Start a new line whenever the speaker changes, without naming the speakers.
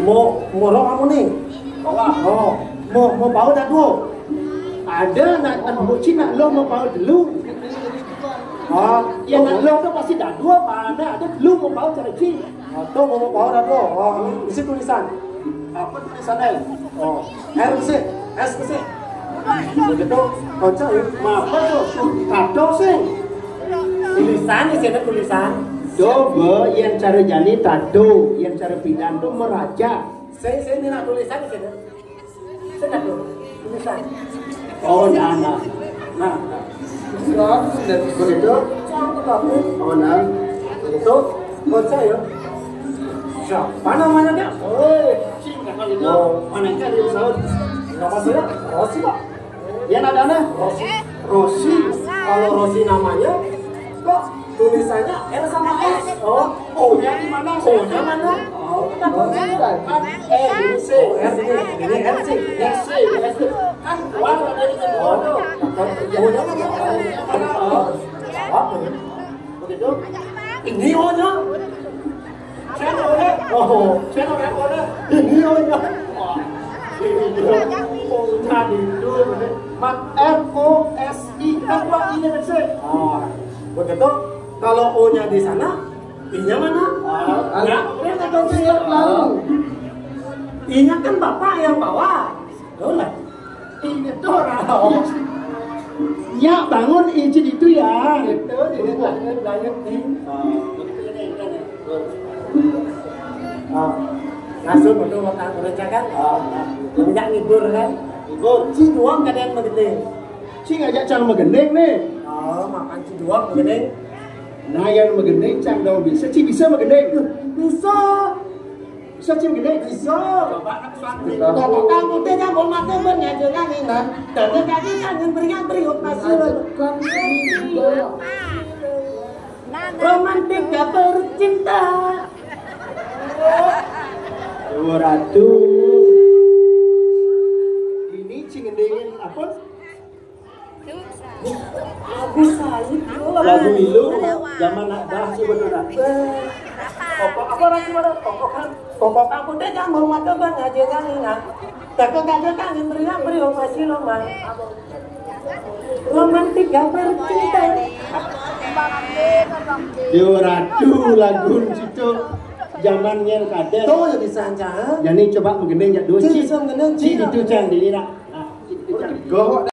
Mau lo kamu nih? Mau bawa dah dulu. Ada nak mau Cina lo mau bawa dulu. Ya nak lo tu pasti dah dua mana ada lu mau bawa cara Cina. Tu mau bawa dah dulu. Isi tulisan. Apa tulisan L? R sih, S sih. Begitu, kocak ya. Apa tu? Kado sih. Tulisan sih ada tulisan. Coba yang cara jani tado, yang cara pindah tu meraja. Saya ni nak tulisan di sini. Saya nak tulisan. Oh, nah. Begitu. Oh, nah. Begitu. Kocak ya. Siapa namanya dia? Cina kali itu. Mana kan dia usah. Nama saya Rosi Pak. Yang ada Rosi. Kalau Rosi namanya, kok tulisannya R sama S. O-nya di mana? O-nya mana? Kan R C. Ini R C. Kan keluar dari situ. O-nya mana? Apa ya? Begitu. Ini O-nya. Channel-nya. Channel-nya O-nya. Ini O-nya. Tadi itu F-O-S-I kan ini bersih. Begitu. Kalau O-nya di sana, I-nya mana? Ya, kita konsisten lalu. I-nya kan bapak yang bawa. Boleh. I-nya itu orang. Ya bangun izin itu ya. Itu dia bangun nih. Langsung betul makan kerja kan? Banyak ngibur kan? Ngibur. Ciduang kadang menggending. Ngajak cang menggending nih. Makan ciduang menggending. Nah yang menggending cang dong bisa. Bisa menggending? Bisa. Bisa Ci menggending? Bisa. Coba kalau kamu tidak mau makan mengajarkan ini. Tapi kaki kangen beriuk masih. Romantik gak bercinta. Ratu. Ini cingendengin apa? Lagu Said. Lagu Ilu. Zaman nak dah si betul. Apa lagi mana? Pokok aku deh jangan mau makan mengajarkan ini. Tapi kangen beriuk masih lama. Romantik gak bercinta. Ratu lagu situ. Zamannya kade. Tuh ya bisa aja. Jadi coba menggendeng ya dua. Ci itu cang diri nak.